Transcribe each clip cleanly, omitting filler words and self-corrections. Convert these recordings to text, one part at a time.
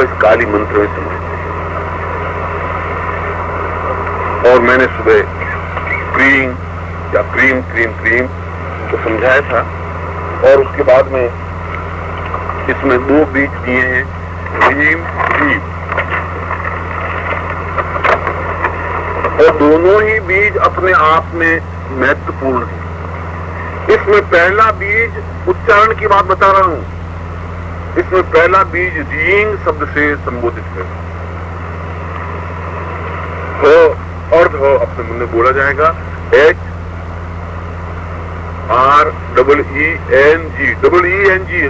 इस काली मंत्र में समाये। और मैंने सुबह क्रीम या क्रीम क्रीम क्रीम को समझाया था, और उसके बाद में इसमें 2 बीज दिए हैं, रीम रीम, और दोनों ही बीज अपने आप में महत्वपूर्ण है। इसमें पहला बीज उच्चारण की बात बता रहा हूं, इसमें पहला बीज रींग शब्द से संबोधित है। हो अर्ध हो अपने मुंह में बोला जाएगा, HREENG,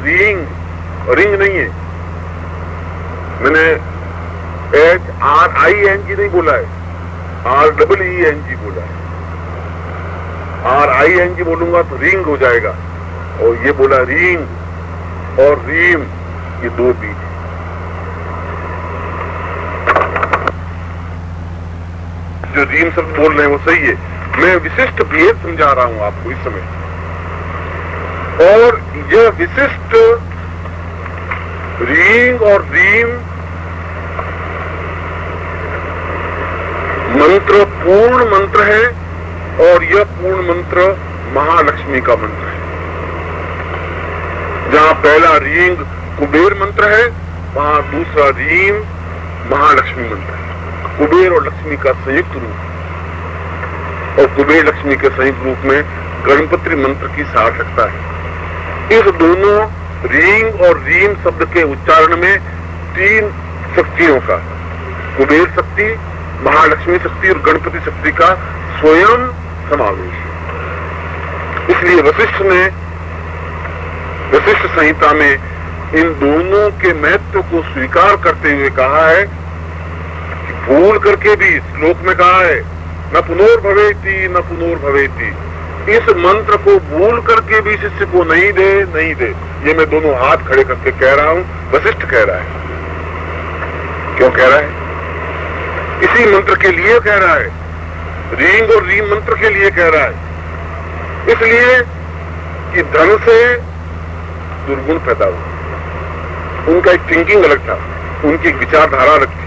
रींग, रिंग नहीं है। मैंने HRING नहीं बोला है, REENG बोला है। RING बोलूंगा तो रिंग हो जाएगा, और ये बोला रिंग और रीम, ये 2 बीज। जो रीम शब्द बोल रहे हैं वो सही है, मैं विशिष्ट भेद समझा रहा हूं आपको इस समय। और यह विशिष्ट रींग और रीम मंत्र पूर्ण मंत्र है, और यह पूर्ण मंत्र महालक्ष्मी का मंत्र है। जहां पहला रींग कुबेर मंत्र है, वहां दूसरा रीम महालक्ष्मी मंत्र है। कुबेर और लक्ष्मी का संयुक्त रूप, और कुबेर लक्ष्मी के संयुक्त रूप में गणपति मंत्र की सार्थकता है। इस दोनों रींग और रीम शब्द के उच्चारण में 3 शक्तियों का, कुबेर शक्ति, महालक्ष्मी शक्ति और गणपति शक्ति का स्वयं समावेश है। इसलिए वशिष्ठ संहिता में इन दोनों के महत्व को स्वीकार करते हुए कहा है कि भूल करके भी, श्लोक में कहा है न पुनर्भवेति न पुनर्भवेति, इस मंत्र को भूल करके भी शिष्य को नहीं दे। ये मैं दोनों हाथ खड़े करके कह रहा हूं, वशिष्ठ कह रहा है। क्यों कह रहा है? इसी मंत्र के लिए कह रहा है, रींग और रीम मंत्र के लिए कह रहा है। इसलिए कि धन से दुर्गुण पैदा हुआ, उनका एक थिंकिंग अलग था, उनकी विचारधारा अलग थी।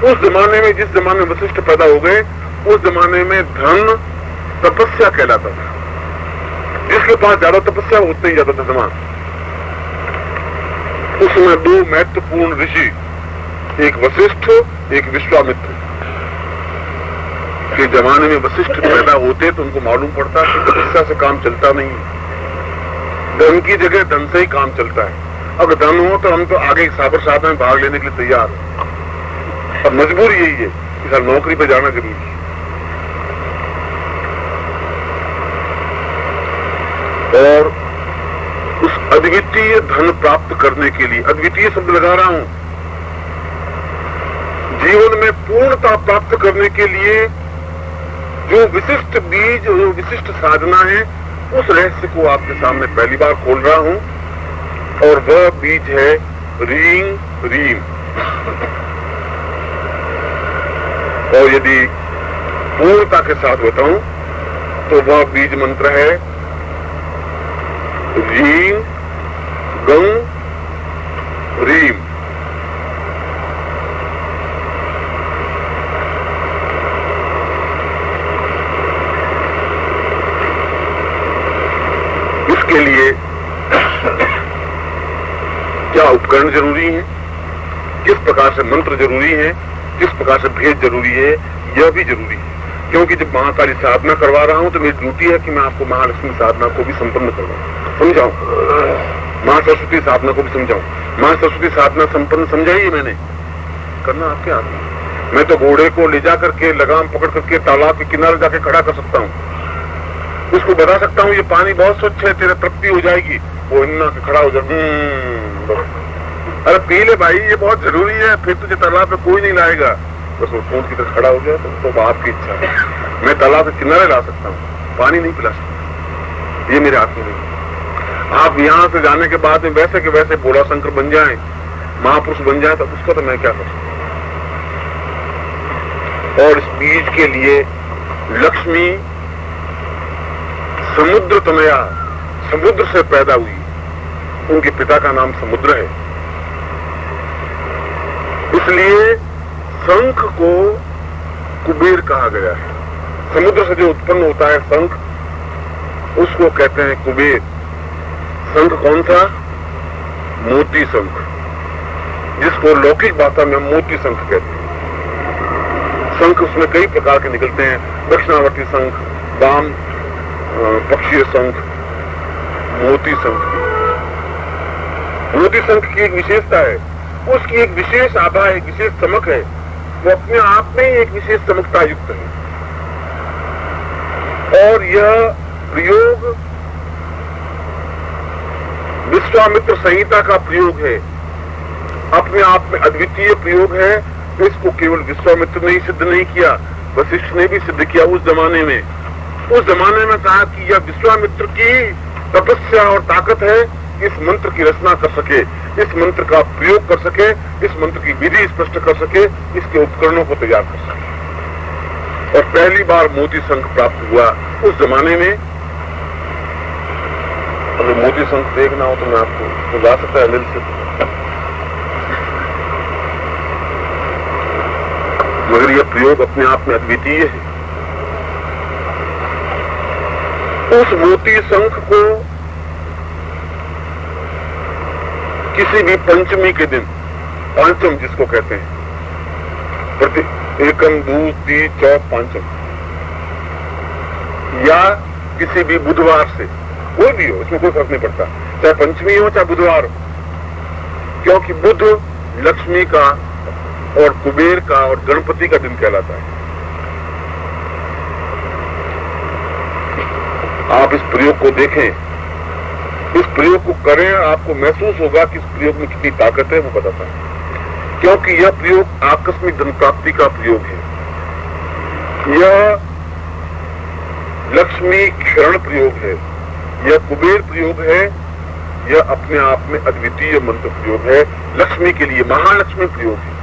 उस जमाने में, जिस जमाने में वशिष्ठ पैदा हो गए, उस जमाने में धन तपस्या कहलाता था। जिसके पास ज्यादा तपस्या उतना ही ज्यादा था जमान। उसमें 2 महत्वपूर्ण ऋषि, एक वशिष्ठ एक विश्वामित्र के जमाने में वशिष्ठ पैदा होते तो उनको मालूम पड़ता कि तपस्या से काम चलता नहीं है, धन की जगह धन से ही काम चलता है। अगर धन हो तो हम तो आगे साबर साहब में भाग लेने के लिए तैयार हैं। अब मजबूरी यही है कि सर नौकरी पे जाना जरूरी है। और उस अद्वितीय धन प्राप्त करने के लिए, अद्वितीय शब्द लगा रहा हूं, जीवन में पूर्णता प्राप्त करने के लिए जो विशिष्ट बीज, जो विशिष्ट साधना है, उस रहस्य को आपके सामने पहली बार खोल रहा हूं। और वह बीज है रींग रीम। और यदि पूर्णता के साथ बताऊं तो वह बीज मंत्र है रींग गंग रीम। इसके लिए क्या उपकरण जरूरी है, किस प्रकार से मंत्र जरूरी है, किस प्रकार से भेद जरूरी है, यह भी जरूरी है। क्योंकि जब महाकाली साधना करवा रहा हूं तो मेरी ड्यूटी है कि मैं आपको महालक्ष्मी साधना को भी संपन्न करवाऊं, समझाऊं, मां सरस्वती साधना को भी समझाऊं। मां सरस्वती साधना संपन्न समझाइए मैंने, करना आपके हाथ में। मैं तो घोड़े को ले जा करके लगाम पकड़ करके तालाब के किनारे जाके खड़ा कर सकता हूँ, उसको बता सकता हूँ ये पानी बहुत स्वच्छ है, तेरे तृप्ति हो जाएगी, वो इन्ना के खड़ा हो जाए, अरे पी ले भाई, ये बहुत जरूरी है, फिर तुझे तालाब पे कोई नहीं लाएगा। बस वो सोच की तरह खड़ा हो गया तो बाप की इच्छा है। मैं तालाब के किनारे ला सकता हूँ, पानी नहीं पिला सकता, ये मेरे हाथ में नहीं। आप यहाँ से जाने के बाद में वैसे के वैसे भोला शंकर बन जाए, महापुरुष बन जाए, तो उसका तो मैं क्या कर सकता। और इस बीज के लिए लक्ष्मी समुद्र तनया, समुद्र से पैदा हुई, उनके पिता का नाम समुद्र है। इसलिए शंख को कुबेर कहा गया है। समुद्र से जो उत्पन्न होता है शंख, उसको कहते हैं कुबेर। शंख कौन सा? मोती शंख, जिसको लौकिक भाषा में मोती शंख कहते हैं। शंख उसमें कई प्रकार के निकलते हैं, दक्षिणावर्ती शंख, वाम पक्षीय शंख, मोती शंख। मोती शंख की एक विशेषता है, उसकी एक विशेष आभा, एक विशेष चमक है, वो अपने आप में एक विशेष चमकता युक्त है। और यह प्रयोग विश्वामित्र संहिता का प्रयोग है, अपने आप में अद्वितीय प्रयोग है। इसको केवल विश्वामित्र ने ही सिद्ध नहीं किया, वशिष्ठ ने भी सिद्ध किया उस जमाने में। उस जमाने में कहा कि यह विश्वामित्र की तपस्या और ताकत है, इस मंत्र की रचना कर सके, इस मंत्र का प्रयोग कर सके, इस मंत्र की विधि स्पष्ट कर सके, इसके उपकरणों को तैयार कर सके। और पहली बार मोती शंख प्राप्त हुआ उस जमाने में। अगर मोती शंख देखना हो तो मैं आपको बुला सकता है अनिल से, मगर यह प्रयोग अपने आप में अद्वितीय है। उस मोती शंख को किसी भी पंचमी के दिन, पांचम जिसको कहते हैं, प्रति एकम दूज तीज चौथ पांचम, या किसी भी बुधवार से, कोई भी हो, इसमें कोई फर्क नहीं पड़ता, चाहे पंचमी हो चाहे बुधवार हो, क्योंकि बुध लक्ष्मी का और कुबेर का और गणपति का दिन कहलाता है। आप इस प्रयोग को देखें, इस प्रयोग को करें, आपको महसूस होगा कि इस प्रयोग में कितनी ताकत है, वो बताता है। क्योंकि यह प्रयोग आकस्मिक धन प्राप्ति का प्रयोग है, यह लक्ष्मी क्षरण प्रयोग है, यह कुबेर प्रयोग है, यह अपने आप में अद्वितीय मंत्र प्रयोग है, लक्ष्मी के लिए महालक्ष्मी प्रयोग है।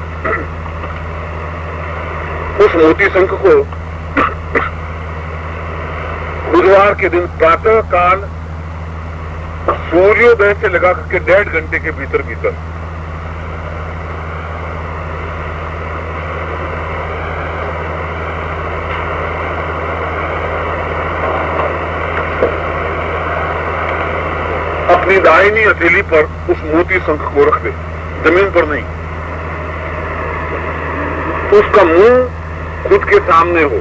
उस मोती शंख को बुधवार के दिन प्रातः काल सूर्योदय से लगा करके 1.5 घंटे के भीतर अपनी दाहिनी हथेली पर उस मोती शंख को रख दे, जमीन पर नहीं। उसका मुंह खुद के सामने हो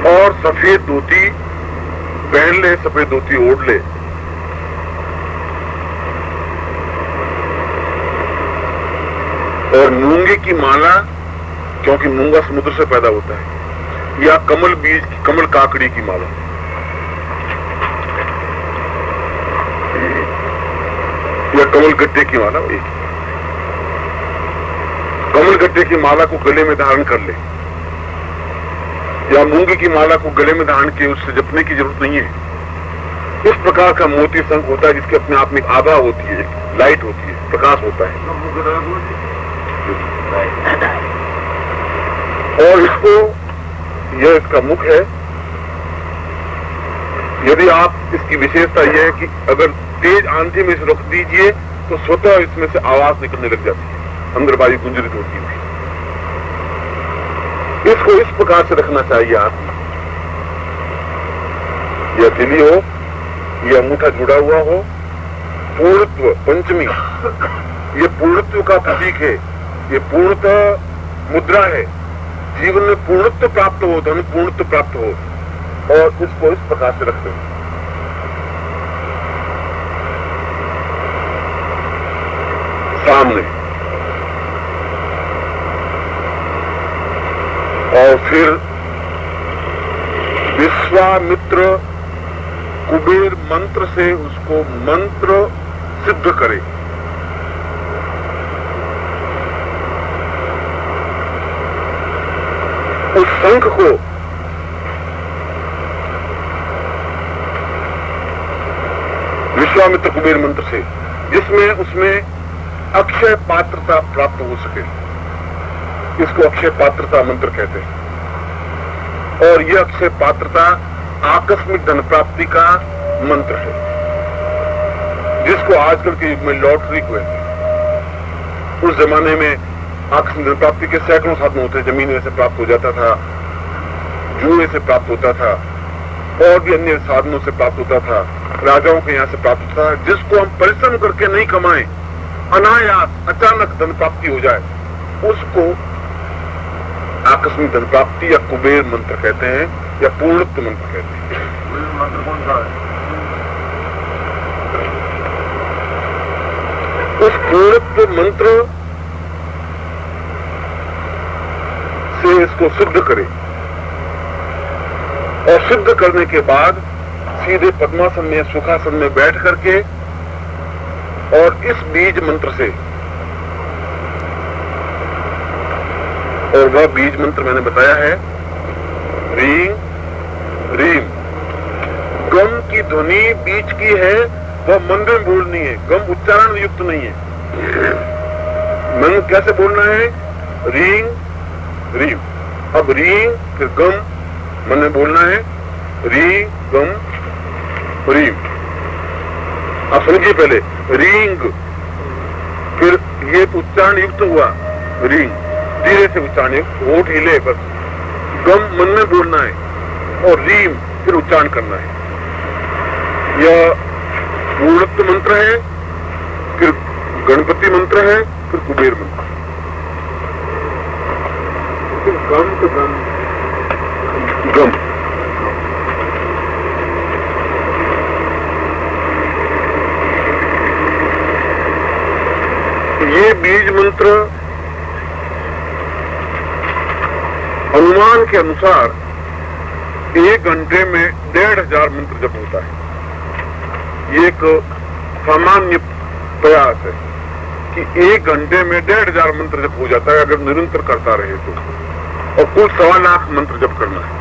और सफेद धोती पहन ले, सफेद धोती ओढ़ ले। और मूंगे की माला, क्योंकि मूंगा समुद्र से पैदा होता है, या कमल बीज की, कमल काकड़ी की माला, या कमल गट्टे की माला, एक कमल गट्टे की माला को गले में धारण कर ले, या मूंगे की माला को गले में धारण किए, उससे जपने की जरूरत नहीं है। इस प्रकार का मोती शंख होता है, जिसके अपने आप में आभा होती है, लाइट होती है, प्रकाश होता है। और इसको, यह इसका मुख है। यदि आप, इसकी विशेषता यह है कि अगर तेज आंधी में इसे रख दीजिए तो स्वतः इसमें से आवाज निकलने लग जाती है, अंदर वायु गुंजरित होती है। इसको इस प्रकार से रखना चाहिए। आप यह हथेली हो, यह अंगूठा जुड़ा हुआ हो, पूर्णत्व पंचमी, ये पूर्णत्व का प्रतीक है, ये पूर्णतः मुद्रा है। जीवन में पूर्णत्व प्राप्त हो, धन पूर्णत्व प्राप्त हो, और इसको इस प्रकार से रखते हैं। सामने, और फिर विश्वामित्र कुबेर मंत्र से उसको मंत्र सिद्ध करे। उस शंख को विश्वामित्र कुबेर मंत्र से, जिसमें उसमें अक्षय पात्रता प्राप्त हो सके, इसको अक्षय पात्रता मंत्र कहते हैं। और यह अक्षय पात्रता आकस्मिक धन प्राप्ति का मंत्र है, जिसको आजकल के युग में लॉटरी कहते हैं। उस जमाने में आकस्मिक धन प्राप्ति के सैकड़ों साधन होते, जमीन में से प्राप्त हो जाता था, जुए से प्राप्त होता था, और भी अन्य साधनों से प्राप्त होता था, राजाओं के यहाँ से प्राप्त होता था, जिसको हम परिश्रम करके नहीं कमाएं, अनायास अचानक धन प्राप्ति हो जाए, उसको आकस्मिक धन प्राप्ति या कुबेर मंत्र कहते हैं, या पूर्णत्व मंत्र कहते हैं। मंत्र कौन सा है? उस पूर्णत्व मंत्र से इसको सिद्ध करें, और सिद्ध करने के बाद सीधे पद्मासन में सुखासन में बैठ करके, और इस बीज मंत्र से, और वह बीज मंत्र मैंने बताया है रीम रीम। गम की ध्वनि बीच की है, वह मन में बोलनी है, गम उच्चारण युक्त नहीं है। मन कैसे बोलना है? रीम रीम। अब रीम फिर गम मन में बोलना है, री गम रीम। अब समझिए, पहले रींग, फिर ये उच्चारण युक्त हुआ रींग, धीरे से उच्चारण युक्त, होठ हिले बस, गम मन में बोलना है, और रीम फिर उच्चारण करना है। यह पूर्णत्व मंत्र है, फिर गणपति मंत्र है, फिर कुबेर मंत्र। फिर गम तो गम गम ये बीज मंत्र अनुमान के अनुसार 1 घंटे में 1500 मंत्र जप होता है। ये एक सामान्य प्रयास है कि 1 घंटे में 1500 मंत्र जप हो जाता है, अगर निरंतर करता रहे तो, और कुल 1.25 लाख मंत्र जप करना है।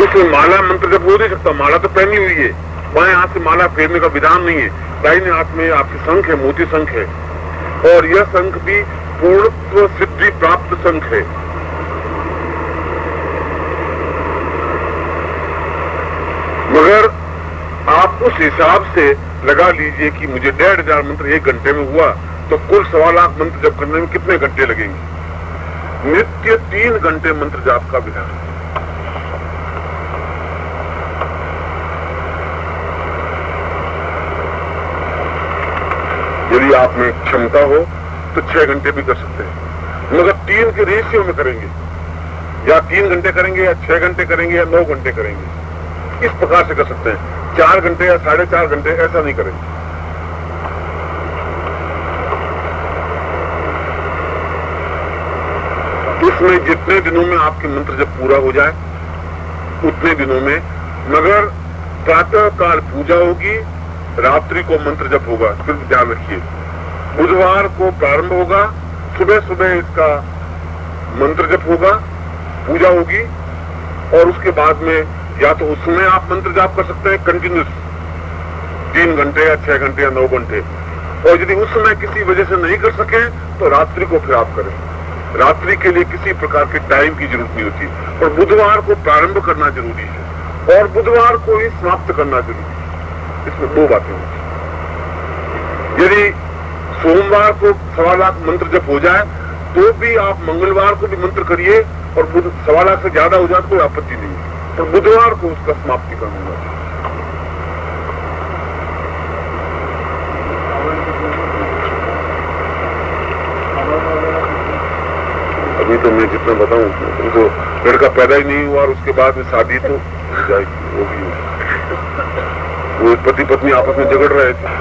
इसमें माला मंत्र जप हो नहीं सकता, माला तो पहनी हुई है, बाएं हाथ से माला फेरने का विधान नहीं है, दाहिने हाथ में आपकी शंख है, मोती शंख है, और यह शंख भी पूर्णत्व सिद्धि प्राप्त शंख है। मगर आप उस हिसाब से लगा लीजिए कि मुझे 1500 मंत्र 1 घंटे में हुआ, तो कुल 1.25 लाख मंत्र जप करने में कितने घंटे लगेंगे? नित्य 3 घंटे मंत्र जाप का विधान है। यदि आप में क्षमता हो तो 6 घंटे भी कर सकते हैं, मगर 3 के रेशियो में करेंगे, या 3 घंटे करेंगे, या 6 घंटे करेंगे, या 9 घंटे करेंगे, इस प्रकार से कर सकते हैं। 4 घंटे या 4.5 घंटे ऐसा नहीं करेंगे। इसमें जितने दिनों में आपके मंत्र जब पूरा हो जाए उतने दिनों में, मगर प्रातः काल पूजा होगी, रात्रि को मंत्र जप होगा। फिर ध्यान रखिए, बुधवार को प्रारंभ होगा, सुबह सुबह इसका मंत्र जप होगा, पूजा होगी, और उसके बाद में या तो उसमें आप मंत्र जाप कर सकते हैं कंटिन्यूस 3 घंटे या 6 घंटे या 9 घंटे, और यदि उस समय किसी वजह से नहीं कर सके तो रात्रि को फिर आप करें। रात्रि के लिए किसी प्रकार के टाइम की जरूरत नहीं होती, और बुधवार को प्रारंभ करना जरूरी है, और बुधवार को ही समाप्त करना जरूरी है। इसमें 2 बातें होती। यदि सोमवार को 1.25 लाख मंत्र जप हो जाए तो भी आप मंगलवार को भी मंत्र करिए, और 1.25 लाख से ज्यादा हो जाए तो कोई आपत्ति नहीं है, तो बुधवार को उसका समाप्ति करना चाहिए। अभी तो मैं जितना बताऊं, तो लड़का पैदा ही नहीं हुआ और उसके बाद में शादी तो हो जाएगी, वो भी वो पति पत्नी आपस में झगड़ रहे थे।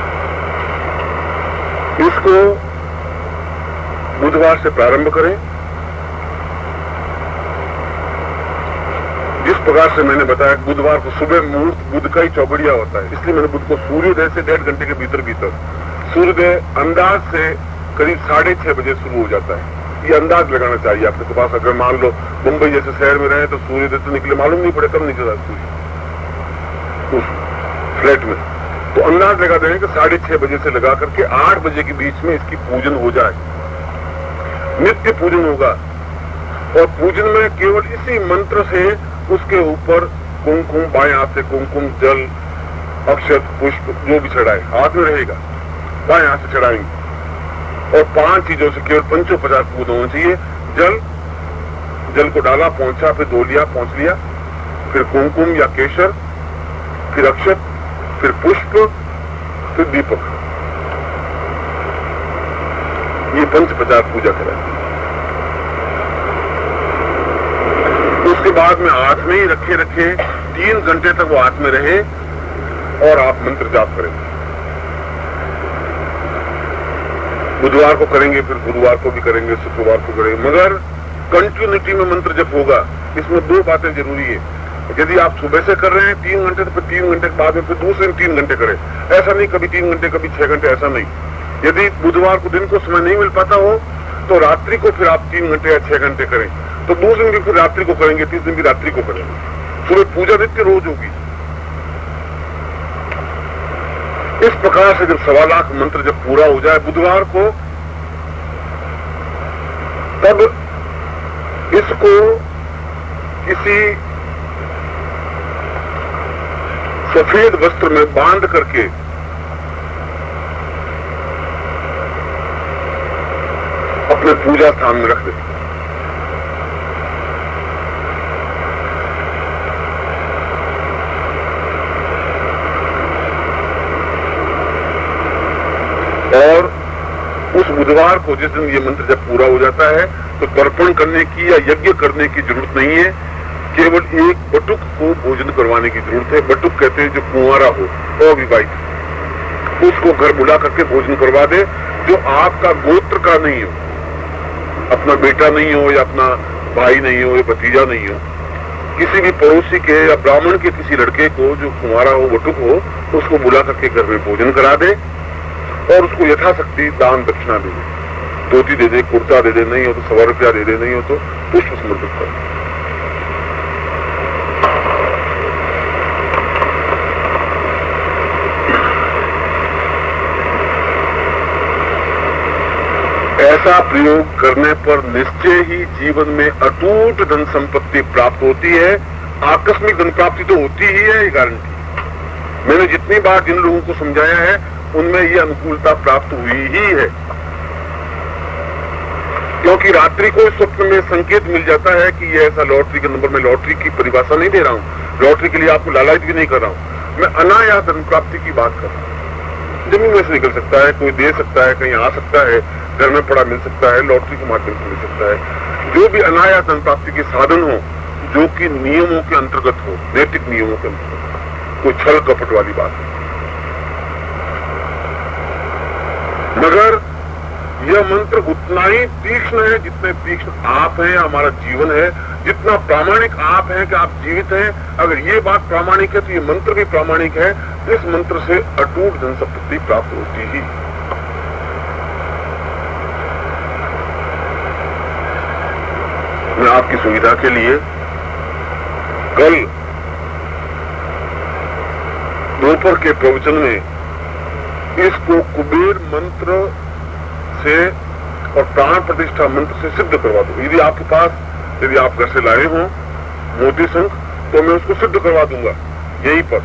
इसको बुधवार से प्रारंभ करें, जिस प्रकार से मैंने बताया बुधवार को सुबह मुहूर्त बुध का ही चौबड़िया होता है, इसलिए मैंने बुध को सूर्योदय से 1.5 घंटे के भीतर सूर्योदय अंदाज से करीब 6:30 बजे शुरू हो जाता है। ये अंदाज लगाना चाहिए आपके पास। अगर मान लो मुंबई जैसे शहर में रहे तो सूर्योदय से निकले मालूम नहीं पड़े, कब निकला सूर्य उस फ्लैट में, तो अंदाज लगा देंगे कि 6:30 बजे से लगा करके 8 बजे के बीच में इसकी पूजन हो जाए। नित्य पूजन होगा, और पूजन में केवल इसी मंत्र से उसके ऊपर कुमकुम, बाएं हाथ से कुमकुम, जल, अक्षत, पुष्प जो भी चढ़ाए हाथ में रहेगा, बाएं हाथ से चढ़ाएंगे, और 5 चीजों से केवल 50 पदार्थ होना चाहिए। जल को डाला, पहुंचा, फिर धो लिया, पहुंच लिया, फिर कुमकुम या केशर, फिर अक्षत, फिर पुष्प, फिर दीपक। ये 5 पदार्थ पूजा करें। उसके बाद में हाथ में ही रखे 3 घंटे तक वो हाथ में रहे और आप मंत्र जाप करें। बुधवार को करेंगे, फिर गुरुवार को भी करेंगे, शुक्रवार को करेंगे, मगर कंटिन्यूटी में मंत्र जप होगा। इसमें 2 बातें जरूरी है। यदि आप सुबह से कर रहे हैं 3 घंटे, तो फिर 3 घंटे के बाद में फिर दूसरे 3 घंटे करें। ऐसा नहीं कभी 3 घंटे कभी 6 घंटे, ऐसा नहीं। यदि बुधवार को दिन को समय नहीं मिल पाता हो तो रात्रि को फिर आप 3 घंटे या 6 घंटे करें, तो दूसरे दिन भी फिर रात्रि को करेंगे, 30 दिन भी रात्रि को करेंगे। सुबह पूजा नित्य रोज होगी। इस प्रकार से जब 1.25 लाख मंत्र जब पूरा हो जाए बुधवार को, तब इसको किसी सफेद वस्त्र में बांध करके अपने पूजा स्थान में रख देते। और उस बुधवार को जिस दिन ये मंत्र जब पूरा हो जाता है तो तर्पण करने की या यज्ञ करने की जरूरत नहीं है। केवल एक बटुक को भोजन करवाने की जरूरत है। बटुक कहते हैं जो कुंवारा हो, अविवाहित, उसको घर बुला करके भोजन करवा दे, जो आपका गोत्र का नहीं हो, अपना बेटा नहीं हो या अपना भाई नहीं हो या भतीजा नहीं हो, किसी भी पड़ोसी के या ब्राह्मण के किसी लड़के को जो कुंवारा हो, बटुक हो, उसको बुला करके घर में भोजन करा दे और उसको यथाशक्ति दान दक्षिणा दे दे। धोती दे दे, कुर्ता दे दे, नहीं हो तो 100 रुपया दे दे, नहीं हो तो पुष्प समर्पित कर। ऐसा प्रयोग करने पर निश्चय ही जीवन में अटूट धन संपत्ति प्राप्त होती है। आकस्मिक धन प्राप्ति तो होती ही है, ये गारंटी। मैंने जितनी बार जिन लोगों को समझाया है उनमें ये अनुकूलता प्राप्त हुई ही है, क्योंकि रात्रि को स्वप्न में संकेत मिल जाता है कि ये ऐसा लॉटरी के नंबर। में लॉटरी की परिभाषा नहीं दे रहा हूं, लॉटरी के लिए आपको लालच भी नहीं कर रहा हूं, मैं अनायास धन प्राप्ति की बात कर रहा हूं। जमीन में से निकल सकता है, कोई दे सकता है, कहीं आ सकता है, घर में पड़ा मिल सकता है, लॉटरी के माध्यम से मिल सकता है। जो भी अनायास धन प्राप्ति के साधन हो, जो कि नियमों के अंतर्गत हो, नैतिक नियमों के अंतर्गत, कोई छल कपट वाली बात है। मगर यह मंत्र उतना ही तीक्ष्ण है जितने तीक्ष्ण आप हैं, हमारा जीवन है, जितना प्रामाणिक आप हैं कि आप जीवित हैं। अगर ये बात प्रामाणिक है तो ये मंत्र भी प्रामाणिक है। इस मंत्र से अटूट धन संपत्ति प्राप्त होती ही। मैं आपकी सुविधा के लिए कल दोपहर के प्रवचन में इसको कुबेर मंत्र से और प्राण प्रतिष्ठा मंत्र से सिद्ध करवा दूंगा। यदि आपके पास, यदि आप घर से लाए हो मोती शंख, तो मैं उसको सिद्ध करवा दूंगा यहीं पर।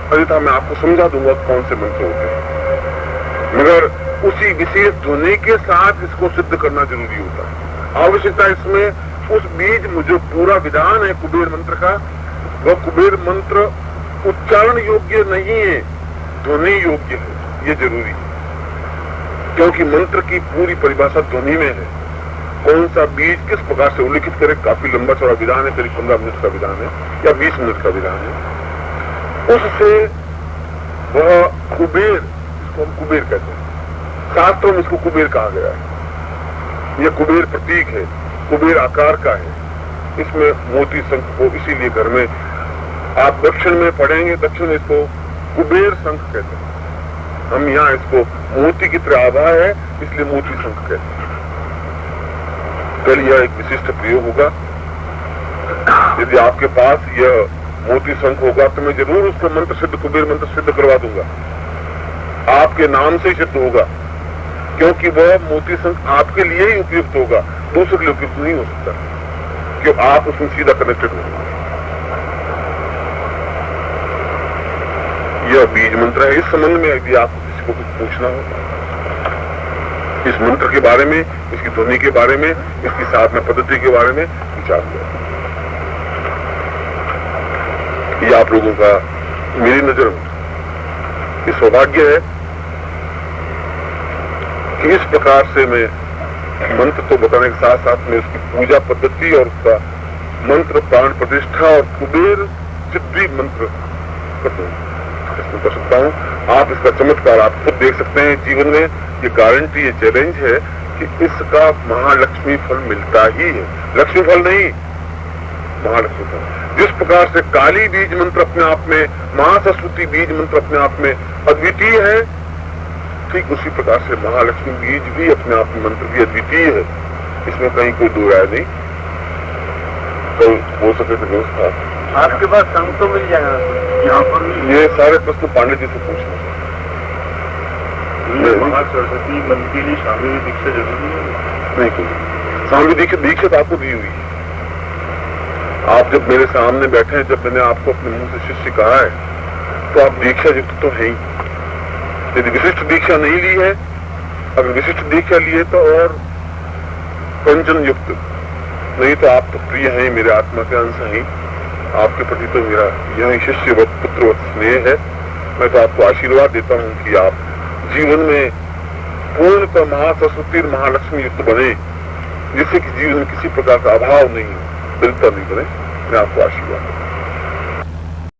अन्यथा मैं आपको समझा दूंगा कौन से मंत्र होते हैं, मगर उसी विशेष ध्वनि के साथ इसको सिद्ध करना जरूरी होता है। आवश्यकता इसमें उस बीज जो पूरा विधान है कुबेर मंत्र का, वह कुबेर मंत्र उच्चारण योग्य नहीं है, ध्वनि योग्य है, ये जरूरी है। क्योंकि मंत्र की पूरी परिभाषा ध्वनि में है। कौन सा बीज किस प्रकार से उल्लिखित करे, काफी लंबा चौड़ा विधान है, करीब 15 मिनट का विधान है या 20 मिनट का विधान है। उससे वह कुबेर, इसको हम कुबेर कहते हैं, शास्त्रों में इसको कुबेर कहा गया है। यह कुबेर प्रतीक है, कुबेर आकार का है। इसमें मोती शंख को इसीलिए घर में आप दक्षिण में पढ़ेंगे, दक्षिण में इसको कुबेर शंख कहते हैं। हम यहाँ इसको मोती की तरह आभा है, इसलिए मोती शंख कहते हैं। कल यह एक विशिष्ट प्रयोग होगा। यदि आपके पास यह मोती शंख होगा तो मैं जरूर उसका मंत्र सिद्ध, कुबेर मंत्र सिद्ध करवा दूंगा। आपके नाम से सिद्ध होगा, क्योंकि वह मोती शंख आपके लिए ही उपयुक्त होगा, दूसरे के लिए उपयुक्त नहीं हो सकता, क्यों आप उसमें सीधा कनेक्टेड हो। यह बीज मंत्र है। इस संबंध में यदि आपको किसी को कुछ पूछना हो इस मंत्र के बारे में, इसकी ध्वनि के बारे में, इसकी साधना पद्धति के बारे में विचार किया। ये आप लोगों का मेरी नजर में ये सौभाग्य है कि इस प्रकार से मैं मंत्र तो बताने के साथ साथ में उसकी पूजा पद्धति और उसका मंत्र प्राण प्रतिष्ठा और कुबेर सिद्धि मंत्र इसमें कर सकता हूँ। आप इसका चमत्कार आप खुद देख सकते हैं जीवन में। ये गारंटी, ये चैलेंज है कि इसका महालक्ष्मी फल मिलता ही है, लक्ष्मी फल नहीं, महालक्ष्मी फल। जिस प्रकार से काली बीज मंत्र अपने आप में, महासरस्वती बीज मंत्र अपने आप में अद्वितीय है, ठीक उसी प्रकार से महालक्ष्मी बीज भी अपने आप में मंत्र भी अद्वितीय है। इसमें कहीं कोई दो राय नहीं। तो हो सके तो व्यवस्था आपके पास संग तो मिल जाएगा यहाँ पर। ये सारे प्रश्न पांडे जी से पूछना महासरस्वती मंत्र के लिए शामिल दीक्षा जरूरी है? नहीं, कोई शामिल दीक्षित आपको दी हुई है। आप जब मेरे सामने बैठे हैं, जब मैंने आपको अपने मुंह से शिष्य कहा है, तो आप दीक्षा युक्त तो है ही। यदि विशिष्ट दीक्षा नहीं ली है, अगर विशिष्ट दीक्षा लिए तो और पंचन युक्त, नहीं तो आप तो प्रिय हैं, मेरे आत्मा के अंश हैं। आपके प्रति तो मेरा यह शिष्यवत पुत्रवत स्नेह है। मैं तो आपको आशीर्वाद देता हूँ कि आप जीवन में पूर्णतः महासरस्वती महालक्ष्मी युक्त बने, जिससे कि जीवन में किसी प्रकार का अभाव नहीं, दरिद्रता नहीं बने। मैं आपको आशीर्वाद